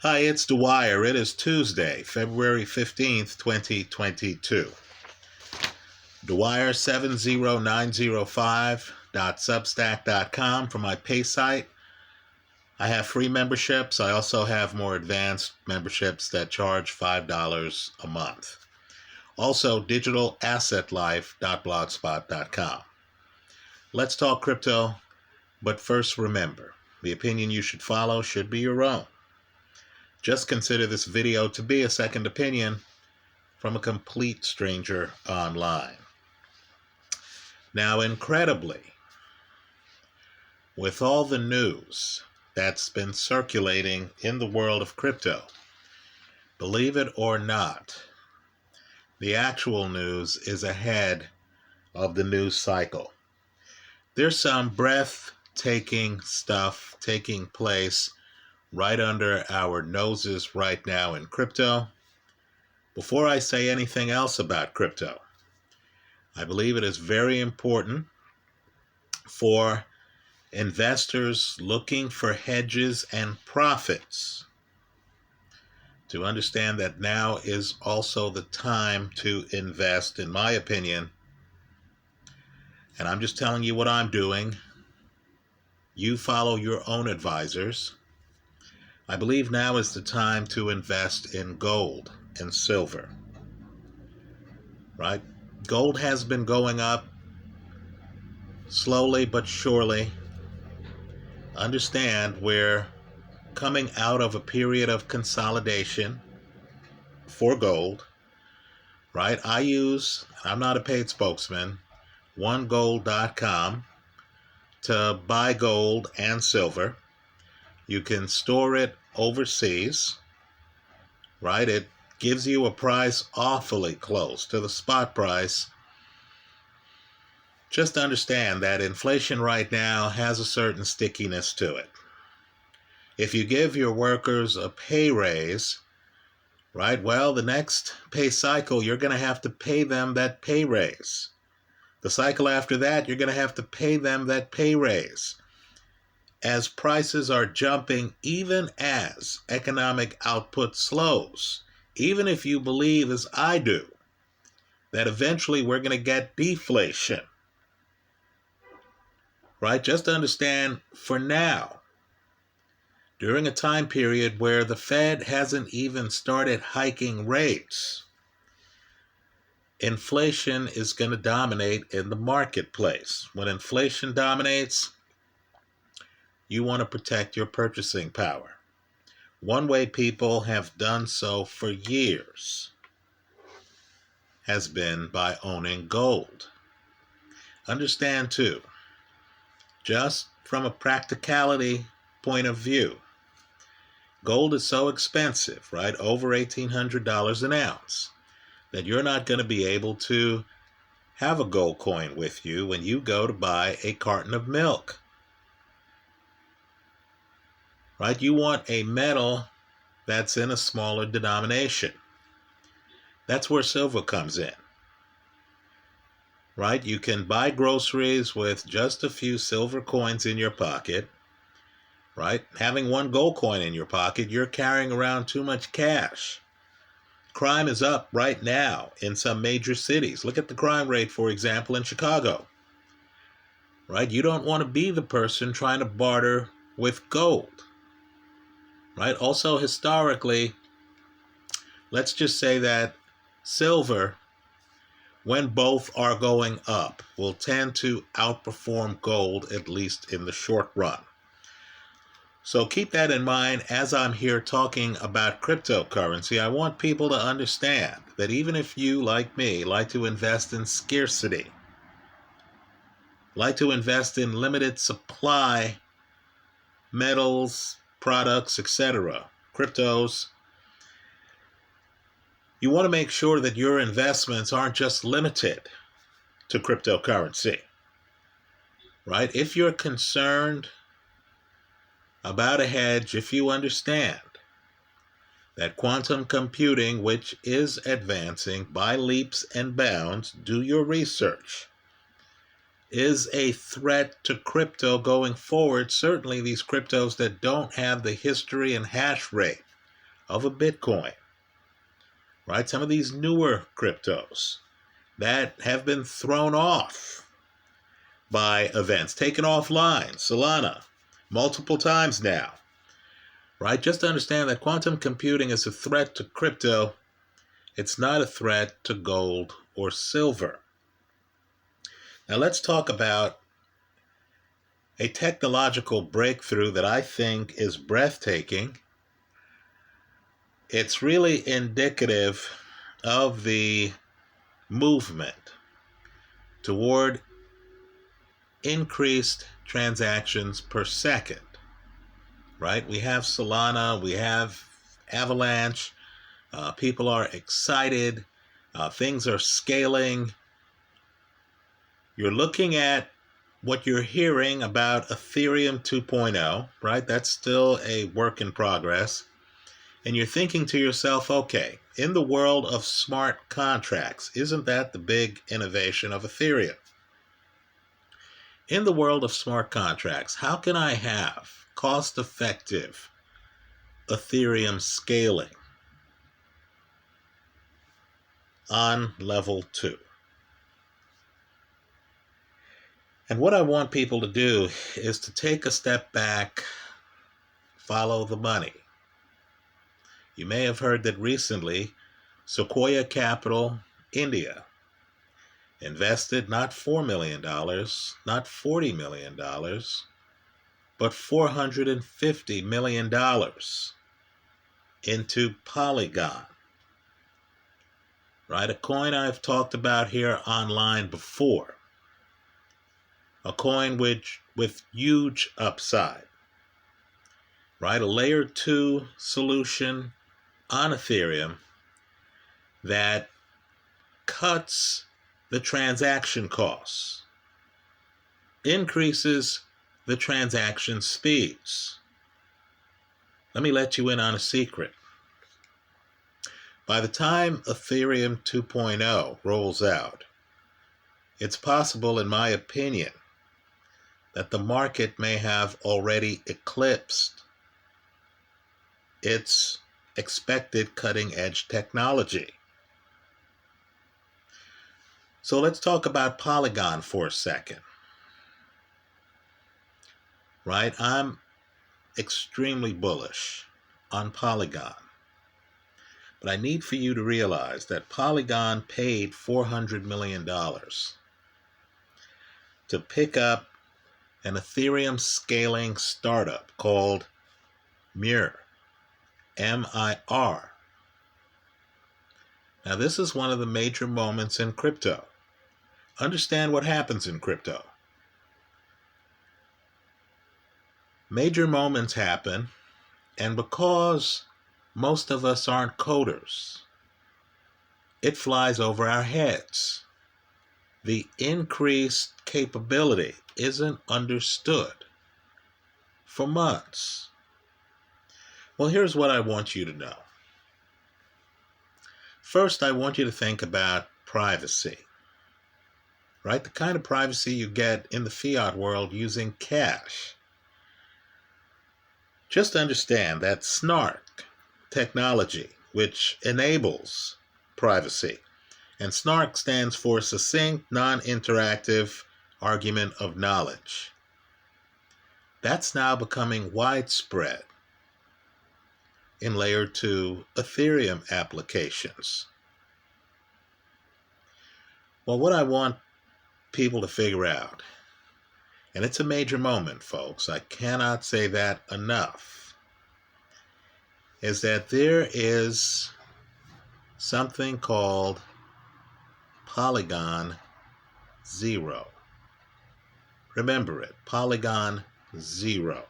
Hi, it's Dwyer. It is Tuesday, February 15th, 2022. Dwyer70905.substack.com for my pay site. I have free memberships. I also have more advanced memberships that charge $5 a month. Also, digitalassetlife.blogspot.com. Let's talk crypto, but first remember, the opinion you should follow should be your own. Just consider this video to be a second opinion from a complete stranger online. Now, incredibly, with all the news that's been circulating in the world of crypto, believe it or not, the actual news is ahead of the news cycle. There's some breathtaking stuff taking place right under our noses right now in crypto. Before I say anything else about crypto, I believe it is very important for investors looking for hedges and profits to understand that now is also the time to invest, in my opinion. And I'm just telling you what I'm doing. You follow your own advisors. I believe now is the time to invest in gold and silver. Right? Gold has been going up slowly but surely. Understand we're coming out of a period of consolidation for gold, right? I'm not a paid spokesman, onegold.com to buy gold and silver. You can store it overseas, right? It gives you a price awfully close to the spot price. Just understand that inflation right now has a certain stickiness to it. If you give your workers a pay raise, right, well, the next pay cycle, you're going to have to pay them that pay raise. The cycle after that, you're going to have to pay them that pay raise. As prices are jumping, even as economic output slows, even if you believe, as I do, that eventually we're going to get deflation, right? Just understand, for now, during a time period where the Fed hasn't even started hiking rates, inflation is going to dominate in the marketplace. When inflation dominates, you want to protect your purchasing power. One way people have done so for years has been by owning gold. Understand too, just from a practicality point of view, gold is so expensive, right? Over $1,800 an ounce, that you're not going to be able to have a gold coin with you when you go to buy a carton of milk. Right? You want a metal that's in a smaller denomination. That's where silver comes in. Right? You can buy groceries with just a few silver coins in your pocket. Right? Having one gold coin in your pocket, you're carrying around too much cash. Crime is up right now in some major cities. Look at the crime rate, for example, in Chicago. Right? You don't want to be the person trying to barter with gold. Right? Also, historically, let's just say that silver, when both are going up, will tend to outperform gold, at least in the short run. So keep that in mind as I'm here talking about cryptocurrency. I want people to understand that even if you, like me, like to invest in scarcity, like to invest in limited supply metals, products, etc., cryptos, you want to make sure that your investments aren't just limited to cryptocurrency, right? If you're concerned about a hedge, if you understand that quantum computing, which is advancing by leaps and bounds, do your research, is a threat to crypto going forward, certainly these cryptos that don't have the history and hash rate of a Bitcoin, right? Some of these newer cryptos that have been thrown off by events, taken offline, Solana, multiple times now, right? Just to understand that quantum computing is a threat to crypto. It's not a threat to gold or silver. Now let's talk about a technological breakthrough that I think is breathtaking. It's really indicative of the movement toward increased transactions per second, right? We have Solana, we have Avalanche, people are excited, things are scaling. You're looking at what you're hearing about Ethereum 2.0, right? That's still a work in progress. And you're thinking to yourself, okay, in the world of smart contracts, isn't that the big innovation of Ethereum? In the world of smart contracts, how can I have cost-effective Ethereum scaling on level 2? And what I want people to do is to take a step back, follow the money. You may have heard that recently, Sequoia Capital, India, invested not $4 million, not $40 million, but $450 million into Polygon, right? A coin I've talked about here online before. A coin with huge upside, right? A layer 2 solution on Ethereum that cuts the transaction costs, increases the transaction speeds. Let me let you in on a secret. By the time Ethereum 2.0 rolls out, it's possible, in my opinion, that the market may have already eclipsed its expected cutting-edge technology. So let's talk about Polygon for a second. Right? I'm extremely bullish on Polygon. But I need for you to realize that Polygon paid $400 million to pick up an Ethereum scaling startup called Mir, M-I-R. Now, this is one of the major moments in crypto. Understand what happens in crypto. Major moments happen, and because most of us aren't coders, it flies over our heads. The increased capability isn't understood for months. Well, here's what I want you to know. First, I want you to think about privacy, right? The kind of privacy you get in the fiat world using cash. Just understand that SNARK technology, which enables privacy, and SNARK stands for Succinct Non-Interactive Argument of Knowledge. That's now becoming widespread in layer 2 Ethereum applications. Well, what I want people to figure out, and it's a major moment, folks, I cannot say that enough, is that there is something called Polygon 0. Remember it, Polygon 0.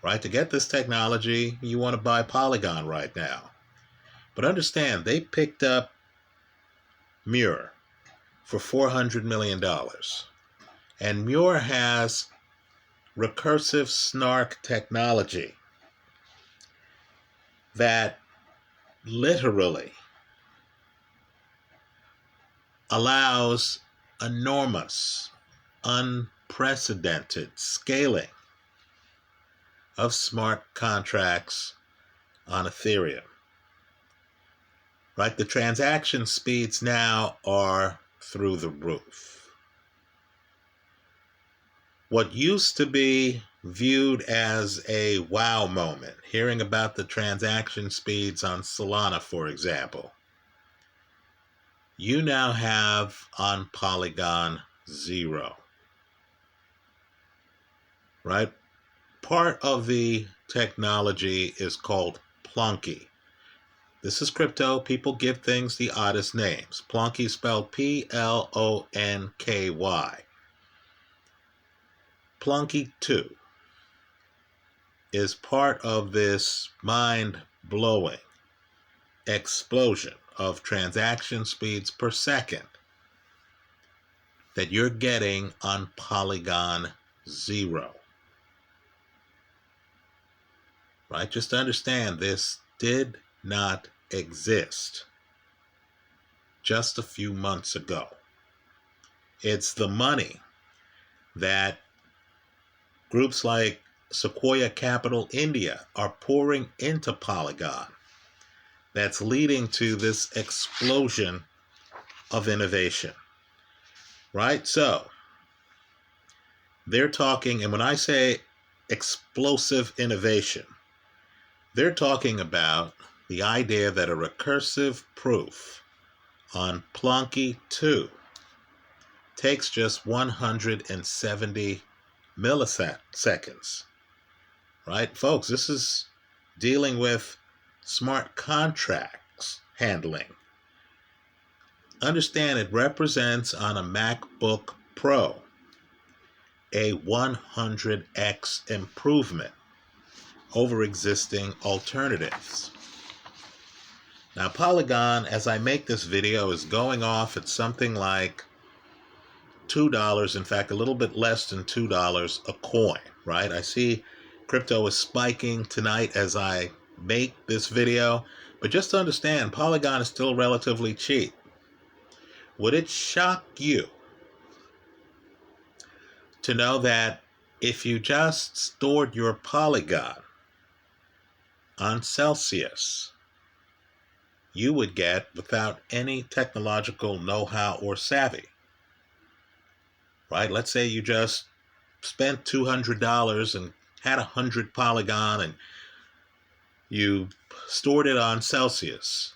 Right? To get this technology, you want to buy Polygon right now. But understand, they picked up Mir for $400 million. And Mir has recursive SNARK technology that literally allows enormous, unprecedented scaling of smart contracts on Ethereum. Right? The transaction speeds now are through the roof. What used to be viewed as a wow moment, hearing about the transaction speeds on Solana, for example, you now have on Polygon 0. Right? Part of the technology is called Plonky. This is crypto. People give things the oddest names. Plonky spelled Plonky. Plonky 2 is part of this mind-blowing explosion of transaction speeds per second that you're getting on Polygon 0. Right? Just understand this did not exist just a few months ago. It's the money that groups like Sequoia Capital India are pouring into Polygon that's leading to this explosion of innovation. Right? So they're talking, and when I say explosive innovation, they're talking about the idea that a recursive proof on Plonky 2 takes just 170 milliseconds. Right? Folks, this is dealing with smart contracts handling. Understand it represents on a MacBook Pro a 100x improvement over existing alternatives. Now, Polygon, as I make this video, is going off at something like $2, in fact, a little bit less than $2 a coin, right? I see crypto is spiking tonight as I make this video, but just to understand, Polygon is still relatively cheap. Would it shock you to know that if you just stored your Polygon on Celsius, you would get, without any technological know-how or savvy, right? Let's say you just spent $200 and had 100 Polygon and you stored it on Celsius,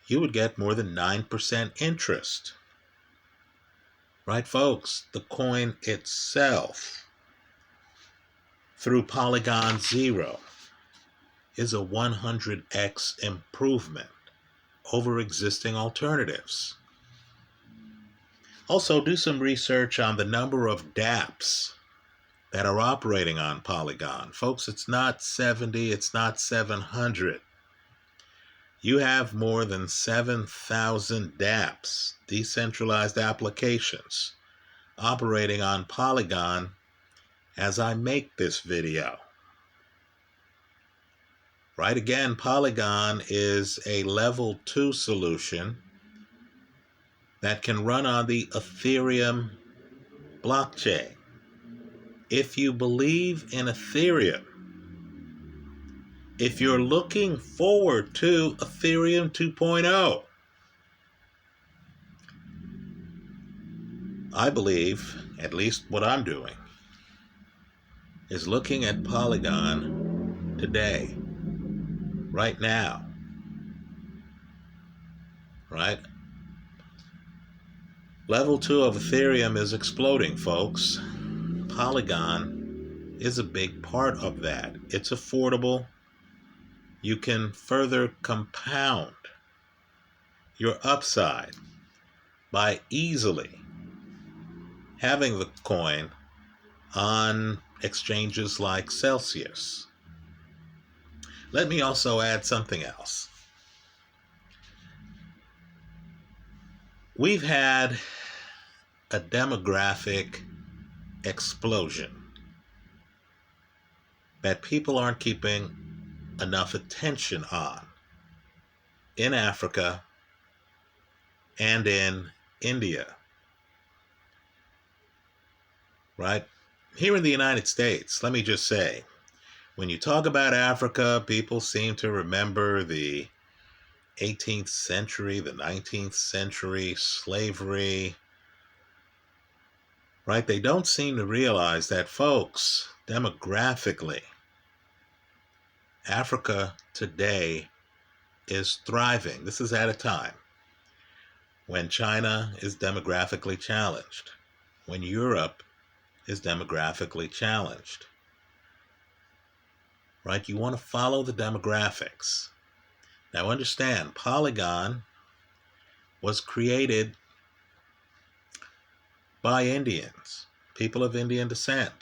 you would get more than 9% interest. Right, folks? The coin itself, through Polygon 0, is a 100x improvement over existing alternatives. Also, do some research on the number of dApps that are operating on Polygon. Folks, it's not 70, it's not 700. You have more than 7,000 dApps, decentralized applications, operating on Polygon as I make this video. Right, again, Polygon is a level 2 solution that can run on the Ethereum blockchain. If you believe in Ethereum, if you're looking forward to Ethereum 2.0, I believe, at least what I'm doing, is looking at Polygon today, right now, right? Level 2 of Ethereum is exploding, folks. Polygon is a big part of that. It's affordable. You can further compound your upside by easily having the coin on exchanges like Celsius. Let me also add something else. We've had a demographic explosion that people aren't keeping enough attention on in Africa and in India. Right? Here in the United States, let me just say, When you talk about Africa, people seem to remember the 18th century, the 19th century, slavery, right? They don't seem to realize that, folks, demographically, Africa today is thriving. This is at a time when China is demographically challenged, when Europe is demographically challenged, right? You want to follow the demographics. Now understand, Polygon was created by Indians, people of Indian descent,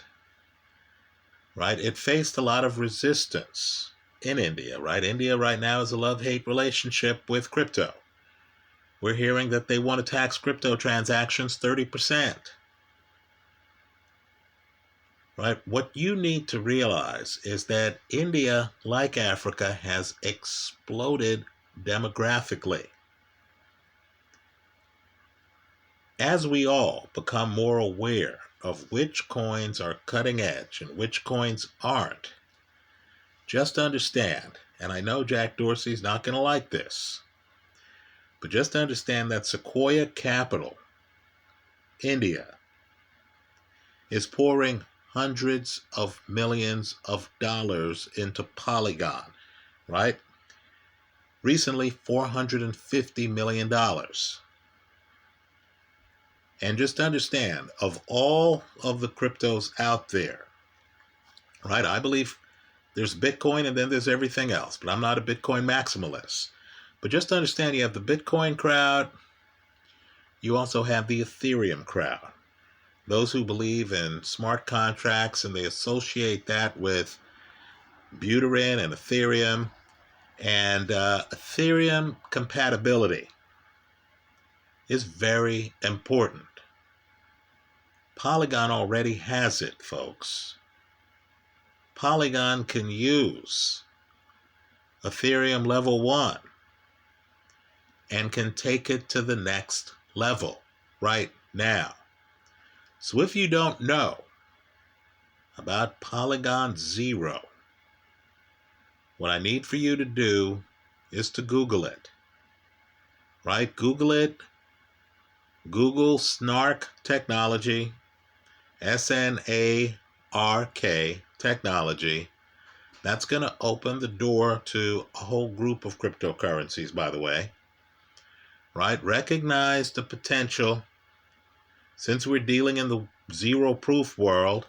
right? It faced a lot of resistance in India, right? India right now is a love-hate relationship with crypto. We're hearing that they want to tax crypto transactions 30%, right? What you need to realize is that India, like Africa, has exploded demographically. As we all become more aware of which coins are cutting edge and which coins aren't, just understand, and I know Jack Dorsey's not going to like this, but just understand that Sequoia Capital, India, is pouring hundreds of millions of dollars into Polygon, right? Recently, $450 million. And just understand, of all of the cryptos out there, right? I believe there's Bitcoin and then there's everything else, but I'm not a Bitcoin maximalist. But just understand, you have the Bitcoin crowd, you also have the Ethereum crowd. Those who believe in smart contracts and they associate that with Buterin and Ethereum and Ethereum compatibility is very important. Polygon already has it, folks. Polygon can use Ethereum level 1 and can take it to the next level right now. So if you don't know about Polygon Zero, what I need for you to do is to Google it, right? Google it. Google Snark Technology, SNARK Technology. That's going to open the door to a whole group of cryptocurrencies, by the way, right? Recognize the potential, since we're dealing in the zero proof world,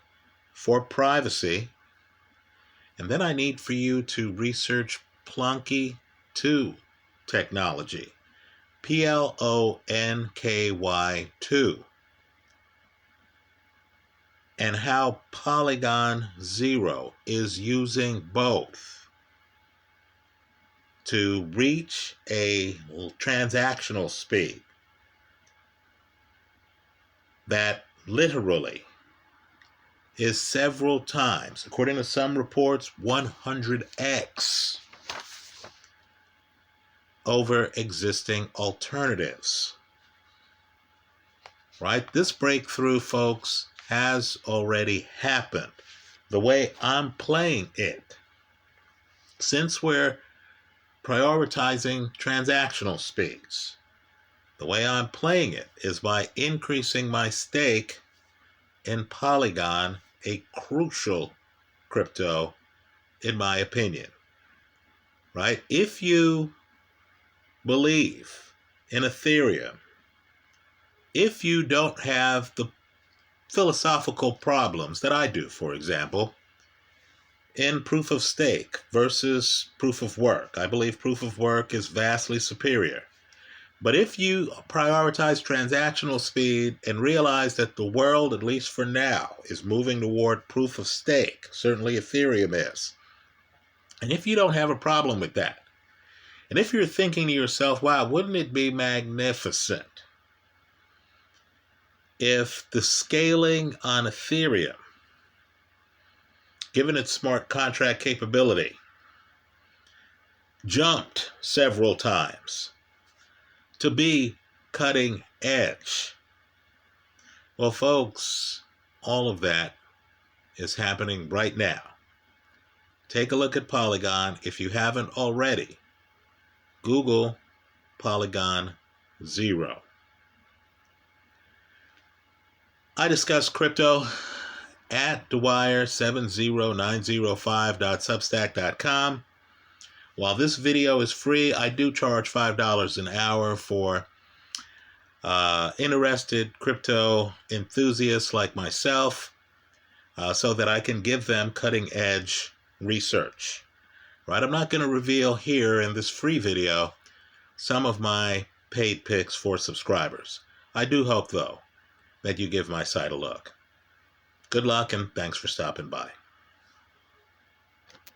for privacy. And then I need for you to research Plonky 2 technology, PLONKY 2, and how Polygon Zero is using both to reach a transactional speed that literally is several times, according to some reports, 100x over existing alternatives. Right? This breakthrough, folks, has already happened. The way I'm playing it, since we're prioritizing transactional speeds, the way I'm playing it is by increasing my stake in Polygon, a crucial crypto, in my opinion. Right? If you believe in Ethereum, if you don't have the philosophical problems that I do, for example, in proof of stake versus proof of work, I believe proof of work is vastly superior. But if you prioritize transactional speed and realize that the world, at least for now, is moving toward proof of stake, certainly Ethereum is, and if you don't have a problem with that, and if you're thinking to yourself, wow, wouldn't it be magnificent if the scaling on Ethereum, given its smart contract capability, jumped several times to be cutting edge? Well, folks, all of that is happening right now. take a look at Polygon. If you haven't already, Google Polygon 0. I discuss crypto at Dwyer70905.substack.com. While this video is free, I do charge $5 an hour for interested crypto enthusiasts like myself, so that I can give them cutting-edge research. Right? I'm not going to reveal here in this free video some of my paid picks for subscribers. I do hope, though, that you give my site a look. Good luck and thanks for stopping by.